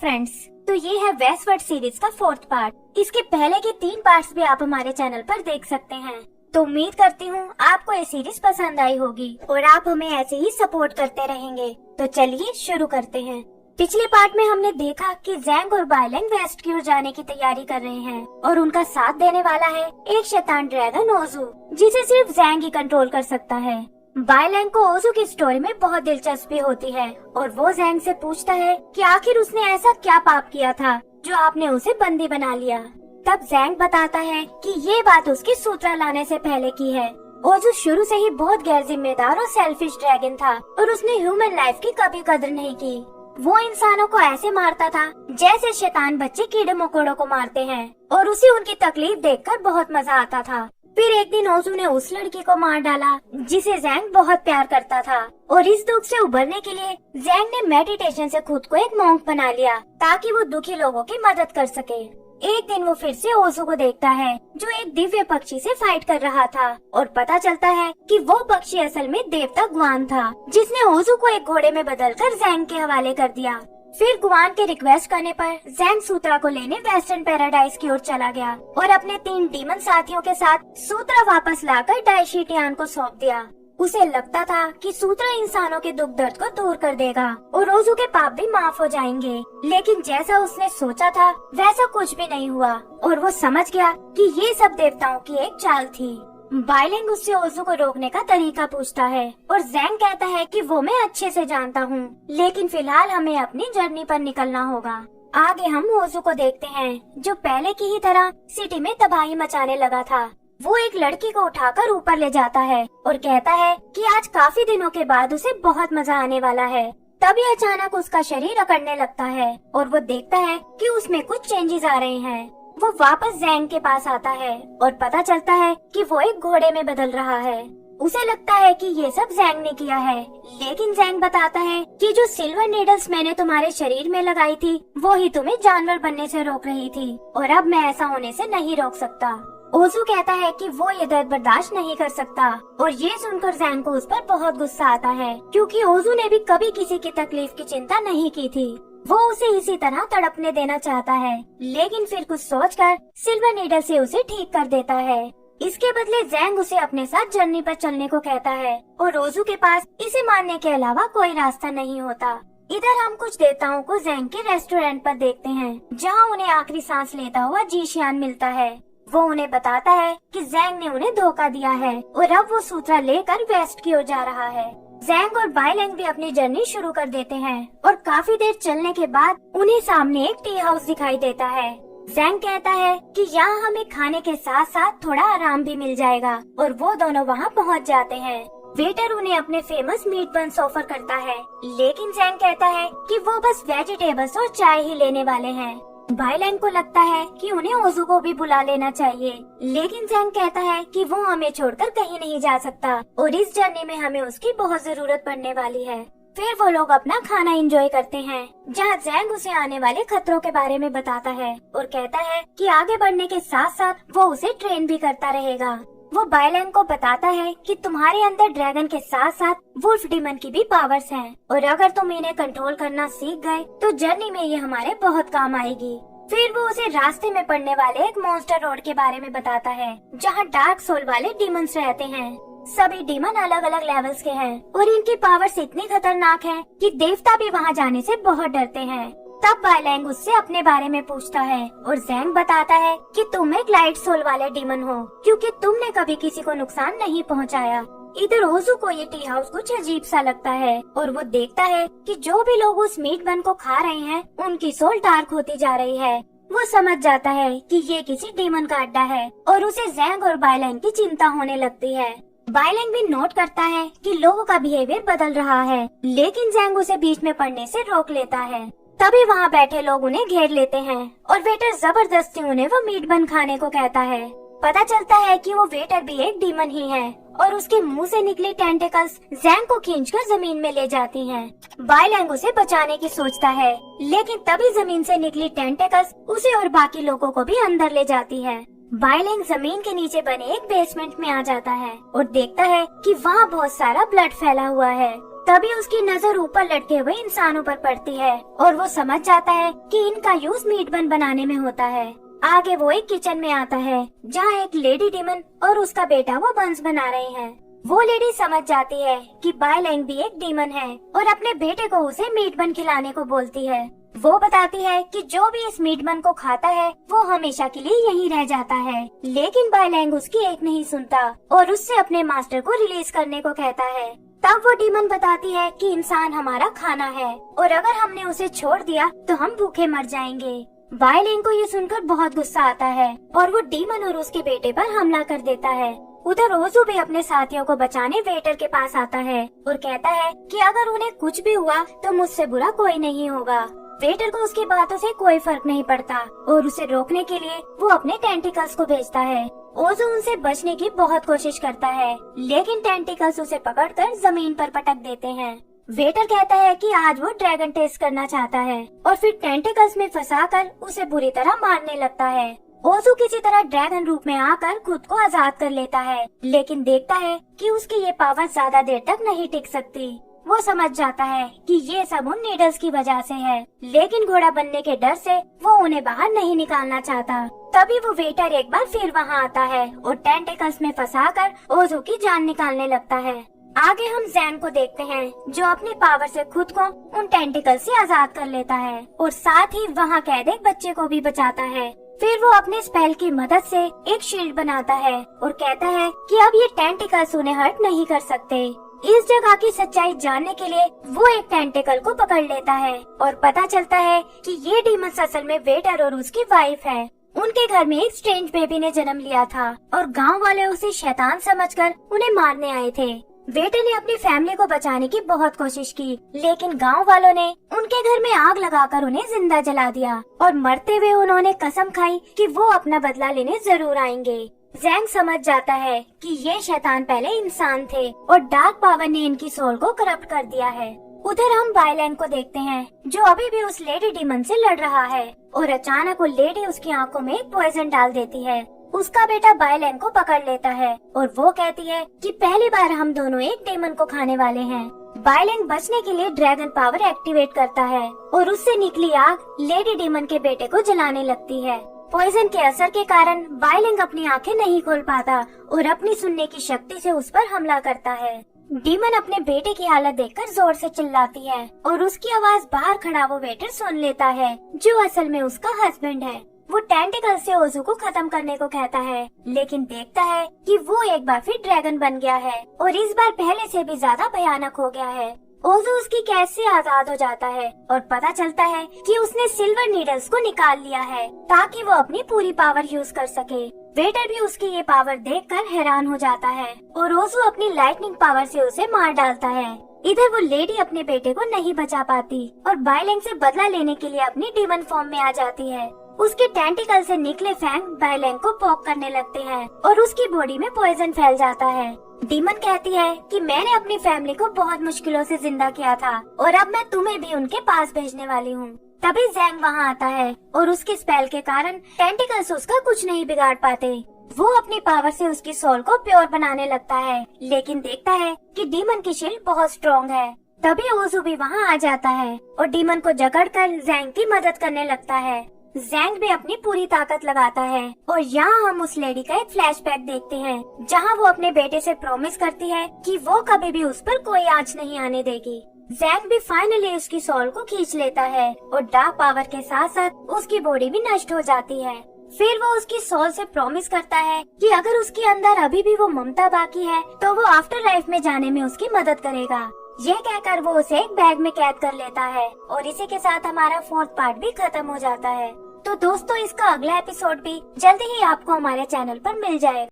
Friends, तो ये है वेस्टवर्ल्ड सीरीज का 4th पार्ट। इसके पहले के 3 पार्ट्स भी आप हमारे चैनल पर देख सकते हैं। तो उम्मीद करती हूँ आपको ये सीरीज पसंद आई होगी और आप हमें ऐसे ही सपोर्ट करते रहेंगे। तो चलिए शुरू करते हैं। पिछले पार्ट में हमने देखा कि जैंग और बाइलैंग वेस्ट की ओर जाने की तैयारी कर रहे हैं और उनका साथ देने वाला है एक शैतान ड्रैगन ओजू, जिसे सिर्फ जैंग ही कंट्रोल कर सकता है। बाइलैंग को ओजू की स्टोरी में बहुत दिलचस्पी होती है और वो जैंग से पूछता है कि आखिर उसने ऐसा क्या पाप किया था जो आपने उसे बंदी बना लिया। तब जैंग बताता है कि ये बात उसकी सूत्रा लाने से पहले की है। ओजू शुरू से ही बहुत गैर जिम्मेदार और सेल्फिश ड्रैगन था और उसने ह्यूमन लाइफ की कभी कदर नहीं की। वो इंसानों को ऐसे मारता था जैसे शैतान बच्चे कीड़े मकोड़ों को मारते हैं और उसे उनकी तकलीफ देखकर बहुत मजा आता था। फिर एक दिन ओजू ने उस लड़की को मार डाला जिसे जैंग बहुत प्यार करता था और इस दुख से उबरने के लिए जैंग ने मेडिटेशन से खुद को एक मॉन्क बना लिया ताकि वो दुखी लोगों की मदद कर सके। एक दिन वो फिर से ओजू को देखता है जो एक दिव्य पक्षी से फाइट कर रहा था और पता चलता है कि वो पक्षी असल में देवता गुआन था, जिसने ओजू को एक घोड़े में बदलकर जैंग के हवाले कर दिया। फिर गुआन के रिक्वेस्ट करने पर जैंग सूत्रा को लेने वेस्टर्न पैराडाइज की ओर चला गया और अपने 3 डीमन साथियों के साथ सूत्रा वापस लाकर डाइशिटियान को सौंप दिया। उसे लगता था कि सूत्रा इंसानों के दुख दर्द को दूर कर देगा और ओजू के पाप भी माफ हो जाएंगे, लेकिन जैसा उसने सोचा था वैसा कुछ भी नहीं हुआ और वो समझ गया कि ये सब देवताओं की एक चाल थी। बाइलैंग उससे ओजू को रोकने का तरीका पूछता है और जैंग कहता है कि वो मैं अच्छे से जानता हूँ, लेकिन फिलहाल हमें अपनी जर्नी पर निकलना होगा। आगे हम ओजू को देखते हैं जो पहले की ही तरह सिटी में तबाही मचाने लगा था। वो एक लड़की को उठाकर ऊपर ले जाता है और कहता है कि आज काफी दिनों के बाद उसे बहुत मजा आने वाला है। तभी अचानक उसका शरीर अकड़ने लगता है और वो देखता है कि उसमें कुछ चेंजेस आ रहे हैं। वो वापस जैंग के पास आता है और पता चलता है कि वो एक घोड़े में बदल रहा है। उसे लगता है कि ये सब जैंग ने किया है, लेकिन जैंग बताता है कि जो सिल्वर नीडल्स मैंने तुम्हारे शरीर में लगाई थी वो ही तुम्हें जानवर बनने से रोक रही थी और अब मैं ऐसा होने से नहीं रोक सकता। ओजू कहता है कि वो ये दर्द बर्दाश्त नहीं कर सकता और ये सुनकर जैंग को उस पर बहुत गुस्सा आता है, क्योंकि ओजू ने भी कभी किसी की तकलीफ की चिंता नहीं की थी। वो उसे इसी तरह तड़पने देना चाहता है, लेकिन फिर कुछ सोचकर सिल्वर नीडल से उसे ठीक कर देता है। इसके बदले जैंग उसे अपने साथ जर्नी पर चलने को कहता है और ओजू के पास इसे मारने के अलावा कोई रास्ता नहीं होता। इधर हम कुछ देवताओं को जैंग के रेस्टोरेंट पर देखते हैं, जहाँ उन्हें आखिरी सांस लेता हुआ जीशियान मिलता है। वो उन्हें बताता है कि जैंग ने उन्हें धोखा दिया है और अब वो सूत्रा लेकर वेस्ट की ओर जा रहा है। जैंग और बाइलैंग भी अपनी जर्नी शुरू कर देते हैं और काफी देर चलने के बाद उन्हें सामने एक टी हाउस दिखाई देता है। जैंग कहता है कि यहाँ हमें खाने के साथ साथ थोड़ा आराम भी मिल जाएगा और वो दोनों वहाँ पहुँच जाते हैं। वेटर उन्हें अपने फेमस मीट बन्स ऑफर करता है, लेकिन जैंग कहता है कि वो बस वेजिटेबल्स और चाय ही लेने वाले हैं। बाइलैंग को लगता है कि उन्हें ओजू को भी बुला लेना चाहिए, लेकिन जैंग कहता है कि वो हमें छोड़कर कहीं नहीं जा सकता और इस जर्नी में हमें उसकी बहुत जरूरत पड़ने वाली है। फिर वो लोग अपना खाना एंजॉय करते हैं, जहाँ जैंग उसे आने वाले खतरों के बारे में बताता है और कहता है कि आगे बढ़ने के साथ साथ वो उसे ट्रेन भी करता रहेगा। वो बाइलैंग को बताता है कि तुम्हारे अंदर ड्रैगन के साथ साथ वुल्फ डीमन की भी पावर्स हैं और अगर तुम इन्हें कंट्रोल करना सीख गए तो जर्नी में ये हमारे बहुत काम आएगी। फिर वो उसे रास्ते में पड़ने वाले एक मॉन्स्टर रोड के बारे में बताता है, जहाँ डार्क सोल वाले डीमंस रहते हैं। सभी डीमन अलग अलग लेवल्स के हैं और इनकी पावर्स इतनी खतरनाक है कि देवता भी वहाँ जाने से बहुत डरते हैं। तब बाइलैंग उससे अपने बारे में पूछता है और जैंग बताता है कि तुम एक लाइट सोल वाले डीमन हो, क्योंकि तुमने कभी किसी को नुकसान नहीं पहुंचाया। इधर ओजू को ये टी हाउस कुछ अजीब सा लगता है और वो देखता है कि जो भी लोग उस मीट बन को खा रहे हैं उनकी सोल डार्क होती जा रही है। वो समझ जाता है कि ये किसी डीमन का अड्डा है और उसे जैंग और बाइलैंग की चिंता होने लगती है। बाइलैंग भी नोट करता है कि लोगों का बिहेवियर बदल रहा है, लेकिन जैंग उसे बीच में पड़ने से रोक लेता है। तभी वहाँ बैठे लोग उन्हें घेर लेते हैं और वेटर जबरदस्ती उन्हें वो मीट बन खाने को कहता है। पता चलता है कि वो वेटर भी एक डीमन ही है और उसके मुंह से निकली टेंटिकल्स जैंग को खींचकर जमीन में ले जाती हैं। बाइलैंग उसे बचाने की सोचता है, लेकिन तभी जमीन से निकली टेंटिकल्स उसे और बाकी लोगों को भी अंदर ले जाती है। बाइलैंग जमीन के नीचे बने एक बेसमेंट में आ जाता है और देखता है कि वहाँ बहुत सारा ब्लड फैला हुआ है। तभी उसकी नजर ऊपर लटके हुए इंसानों पर पड़ती है और वो समझ जाता है कि इनका यूज मीट बन बनाने में होता है। आगे वो एक किचन में आता है जहाँ एक लेडी डीमन और उसका बेटा वो बंस बना रहे हैं। वो लेडी समझ जाती है कि बाय लैंग भी एक डीमन है और अपने बेटे को उसे मीट बन खिलाने को बोलती है। वो बताती है कि जो भी इस मीट बन को खाता है वो हमेशा के लिए यहीं रह जाता है, लेकिन बाय लैंग उसकी एक नहीं सुनता और उससे अपने मास्टर को रिलीज करने को कहता है। तब वो डीमन बताती है कि इंसान हमारा खाना है और अगर हमने उसे छोड़ दिया तो हम भूखे मर जाएंगे। बाय लैंग को ये सुनकर बहुत गुस्सा आता है और वो डीमन और उसके बेटे पर हमला कर देता है। उधर ओजू भी अपने साथियों को बचाने वेटर के पास आता है और कहता है कि अगर उन्हें कुछ भी हुआ तो मुझसे बुरा कोई नहीं होगा। वेटर को उसकी बातों से कोई फर्क नहीं पड़ता और उसे रोकने के लिए वो अपने टेंटिकल्स को भेजता है। ओजू उनसे बचने की बहुत कोशिश करता है, लेकिन टेंटिकल्स उसे पकड़कर जमीन पर पटक देते हैं। वेटर कहता है कि आज वो ड्रैगन टेस्ट करना चाहता है और फिर टेंटिकल्स में फंसाकर उसे बुरी तरह मारने लगता है। ओजू किसी तरह ड्रैगन रूप में आकर खुद को आजाद कर लेता है, लेकिन देखता है कि उसकी ये पावर ज्यादा देर तक नहीं टिक सकती। वो समझ जाता है कि ये सब उन नीडल्स की वजह से है, लेकिन घोड़ा बनने के डर से वो उन्हें बाहर नहीं निकालना चाहता। तभी वो वेटर एक बार फिर वहाँ आता है और टेंटिकल्स में फंसाकर ओजू की जान निकालने लगता है। आगे हम जैंग को देखते हैं जो अपनी पावर से खुद को उन टेंटिकल से आजाद कर लेता है और साथ ही वहाँ कैद एक बच्चे को भी बचाता है। फिर वो अपने स्पेल की मदद से एक शील्ड बनाता है और कहता है कि अब ये टेंटिकल्स उन्हें हर्ट नहीं कर सकते। इस जगह की सच्चाई जानने के लिए वो एक टेंटिकल को पकड़ लेता है और पता चलता है कि ये डीमंस असल में वेटर और उसकी वाइफ है। उनके घर में एक स्ट्रेंज बेबी ने जन्म लिया था और गांव वाले उसे शैतान समझकर उन्हें मारने आए थे। वेटर ने अपनी फैमिली को बचाने की बहुत कोशिश की, लेकिन गांव वालों ने उनके घर में आग लगाकर उन्हें जिंदा जला दिया और मरते हुए उन्होंने कसम खाई कि वो अपना बदला लेने जरूर आएंगे। जैंग समझ जाता है कि ये शैतान पहले इंसान थे और डार्क पावर ने इनकी सोल को करप्ट कर दिया है। उधर हम बाय लैंग को देखते हैं जो अभी भी उस लेडी डीमन से लड़ रहा है और अचानक वो लेडी उसकी आंखों में एक पॉइजन डाल देती है। उसका बेटा बाय लैंग को पकड़ लेता है और वो कहती है कि पहली बार हम दोनों एक डीमन को खाने वाले हैं। बाय लैंग बचने के लिए ड्रैगन पावर एक्टिवेट करता है और उससे निकली आग लेडी डीमन के बेटे को जलाने लगती है। पॉइजन के असर के कारण बाय लैंग अपनी आंखें नहीं खोल पाता और अपनी सुनने की शक्ति से उस पर हमला करता है। डीमन अपने बेटे की हालत देखकर जोर से चिल्लाती है और उसकी आवाज बाहर खड़ा वो वेटर सुन लेता है जो असल में उसका हस्बैंड है। वो टेंटिकल से ओजू को खत्म करने को कहता है, लेकिन देखता है कि वो एक बार फिर ड्रैगन बन गया है और इस बार पहले से भी ज्यादा भयानक हो गया है। ओजू उसकी कैद से आजाद हो जाता है और पता चलता है कि उसने सिल्वर नीडल्स को निकाल लिया है ताकि वो अपनी पूरी पावर यूज कर सके। वेटर भी उसकी ये पावर देखकर हैरान हो जाता है और ओजू अपनी लाइटनिंग पावर से उसे मार डालता है। इधर वो लेडी अपने बेटे को नहीं बचा पाती और बाय लैंग से बदला लेने के लिए अपनी डीमन फॉर्म में आ जाती है। उसके टेंटिकल से निकले फैंग बाय लैंग को पॉक करने लगते हैं और उसकी बॉडी में पॉइजन फैल जाता है। डीमन कहती है कि मैंने अपनी फैमिली को बहुत मुश्किलों से जिंदा किया था और अब मैं तुम्हें भी उनके पास भेजने वाली हूँ। तभी जैंग वहाँ आता है और उसके स्पेल के कारण टेंटिकल्स उसका कुछ नहीं बिगाड़ पाते। वो अपनी पावर से उसकी सोल को प्योर बनाने लगता है, लेकिन देखता है कि डीमन की शील्ड बहुत स्ट्रॉन्ग है। तभी ओजू भी वहाँ आ जाता है और डीमन को जकड़कर जैंग की मदद करने लगता है। जैंग भी अपनी पूरी ताकत लगाता है और यहाँ हम उस लेडी का एक फ्लैशबैक देखते हैं जहाँ वो अपने बेटे से प्रॉमिस करती है कि वो कभी भी उस पर कोई आंच नहीं आने देगी। जैंग भी फाइनली उसकी सोल को खींच लेता है और डार्क पावर के साथ साथ उसकी बॉडी भी नष्ट हो जाती है। फिर वो उसकी सोल से प्रॉमिस करता है कि अगर उसके अंदर अभी भी वो ममता बाकी है तो वो आफ्टर लाइफ में जाने में उसकी मदद करेगा। यह कहकर वो उसे एक बैग में कैद कर लेता है और इसी के साथ हमारा 4th पार्ट भी खत्म हो जाता है। तो दोस्तों, इसका अगला एपिसोड भी जल्दी ही आपको हमारे चैनल पर मिल जाएगा।